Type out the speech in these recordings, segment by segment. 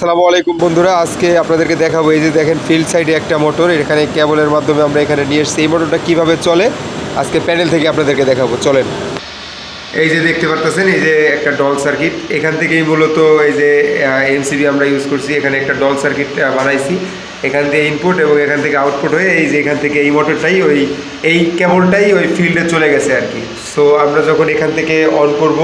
আসসালামু আলাইকুম বন্ধুরা, আজকে আপনাদেরকে দেখাবো এই যে দেখেন ফিল্ড সাইডে একটা মোটর, এখানে কেবলের মাধ্যমে আমরা এখানে নিয়ে এসেছি। এই মোটরটা কীভাবে চলে আজকে প্যানেল থেকে আপনাদেরকে দেখাবো, চলেন। এই যে দেখতে পারতেছেন এই যে একটা ডল সার্কিট, এখান থেকেই মূলত এই যে এমসিবি আমরা ইউজ করছি, এখানে একটা ডল সার্কিট বানাইছি। এখান থেকে ইনপুট এবং এখান থেকে আউটপুট হয়ে এই যে এখান থেকে এই মোটরটাই এই কেবলটাই ওই ফিল্ডে চলে গেছে আর কি। সো আমরা যখন এখান থেকে অন করব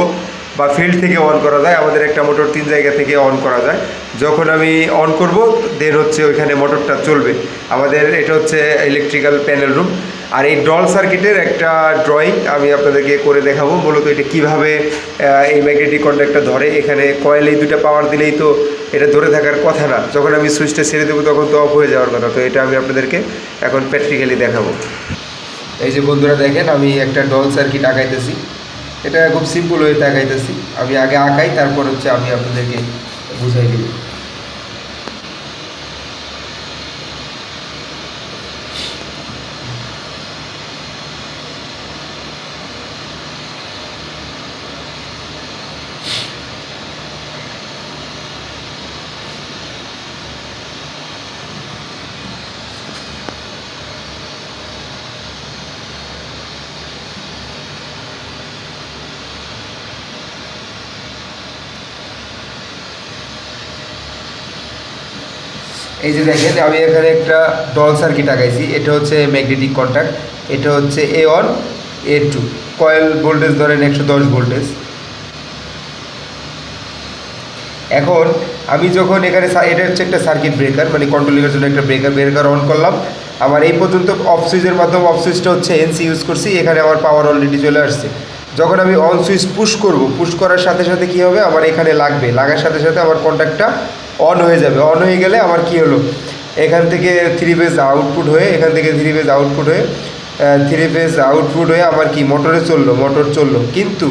বা ফিল্ড থেকে অন করা যায়, আমাদের একটা মোটর 3 জায়গা থেকে অন করা যায়। যখন আমি অন করব দেন হচ্ছে ওইখানে মোটরটা চলবে। আমাদের এটা হচ্ছে ইলেকট্রিক্যাল প্যানেল রুম। আর এই ডল সার্কিটের একটা ড্রয়িং আমি আপনাদেরকে করে দেখাবো। মূলত এটা কীভাবে এই ম্যাগনেটিক কন্ডাক্টটা ধরে। এখানে কয়েল এই দুটো পাওয়ার দিলেই তো এটা ধরে থাকার কথা না, যখন আমি সুইচটা ছেড়ে দেবো তখন তো অফ হয়ে যাওয়ার কথা। তো এটা আমি আপনাদেরকে এখন প্র্যাকটিক্যালি দেখাবো। এই যে বন্ধুরা দেখেন, আমি একটা ডল সার্কিট আঁকাইতেছি। এটা খুব সিম্পল ওয়েতে আঁকাইতেছি। আমি আগে আঁকাই, তারপর হচ্ছে আমি আপনাদেরকে বুঝাই দিব। এই যে দেখেন, আমি এখানে একটা ডল সার্কিট আঁকাইছি। এটা হচ্ছে ম্যাগনেটিক কন্ট্যাক্ট, এটা হচ্ছে A1 A2, কয়েল ভোল্টেজ ধরেন 110 ভোল্টেজ। এখন আমি যখন এখানে এটা হচ্ছে একটা সার্কিট ব্রেকার, মানে কন্ট্রোলিংয়ের জন্য একটা ব্রেকার অন করলাম। আমার এই পর্যন্ত অফ সুইচের মাধ্যমে, অফ সুইচটা হচ্ছে এনসি ইউজ করছি। এখানে আমার পাওয়ার অলরেডি চলে আসছে। যখন আমি অন সুইচ পুশ করার সাথে সাথে কী হবে, আমার এখানে লাগার সাথে সাথে আমার কন্ট্যাক্টটা অন হয়ে যাবে। অন হয়ে গেলে আমার কি হলো, এখান থেকে 3 ফেজ আউটপুট হয়ে আমার কি মোটর চললো। কিন্তু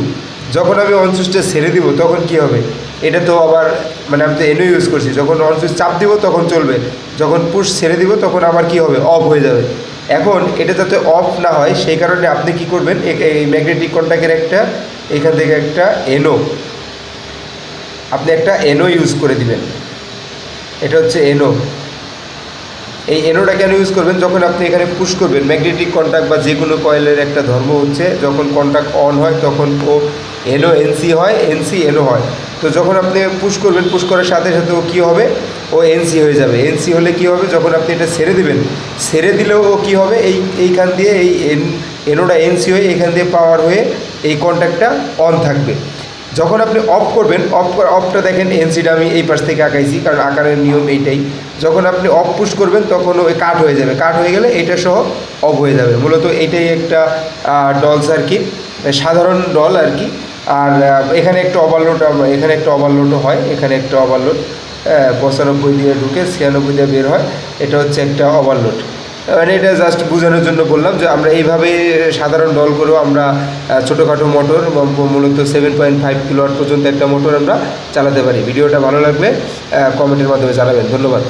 যখন আমি অন সুইচটা ছেড়ে দিব তখন কি হবে, এটা তো আবার মানে আমি তো এনও ইউজ করছি। যখন অন সুইচ চাপ দিব তখন চলবে, যখন পুশ ছেড়ে দিব তখন আবার কি হবে, অফ হয়ে যাবে। এখন এটা যাতে অফ না হয় সেই কারণে আপনি কি করবেন, এই ম্যাগনেটিক কন্ট্যাক্টের এখান থেকে একটা এনও ইউজ করে দিবেন। এটা হচ্ছে এনও। এই এনোটা কেন ইউজ করবেন, যখন আপনি এখানে পুশ করবেন ম্যাগনেটিক কন্ট্যাক্ট বা যে কোনো কয়েলের একটা ধর্ম হচ্ছে, যখন কন্ট্যাক্ট অন হয় তখন ও এনও এনসি হয়, এনসি এনও হয়। তো যখন আপনি পুশ করবেন, পুশ করার সাথে সাথে ও কী হবে, ও এনসি হয়ে যাবে। এনসি হলে কী হবে, যখন আপনি এটা ছেড়ে দিলেও ও কী হবে, এইখান দিয়ে এনোটা এনসি হয়ে এখান দিয়ে পাওয়ার হয়ে এই কন্ট্যাক্টটা অন থাকবে। যখন আপনি অফ করবেন, অফটা দেখেন এনসিটা আমি এই পাশ থেকে আঁকাইছি, কারণ আকারের নিয়ম এইটাই। যখন আপনি অফ পুশ করবেন তখন ওই কাট হয়ে যাবে, কাট হয়ে গেলে এটা সহ অফ হয়ে যাবে। মূলত এইটাই একটা ডল সার্কিট, সাধারণ ডল আর কি। আর এখানে একটা ওভারলোডও হয়, এখানে একটা ওভারলোড 95 দিয়ে ঢুকে 96 দিয়ে বের হয়। এটা হচ্ছে একটা ওভারলোড। মানে এটা জাস্ট বোঝানোর জন্য বললাম যে আমরা এইভাবে সাধারণ ডল করেও আমরা ছোটোখাটো মোটর, মূলত 7.5 কিলোওয়াট পর্যন্ত একটা মোটর আমরা চালাতে পারি। ভিডিওটা ভালো লাগলে কমেন্টের মাধ্যমে জানাবেন। ধন্যবাদ।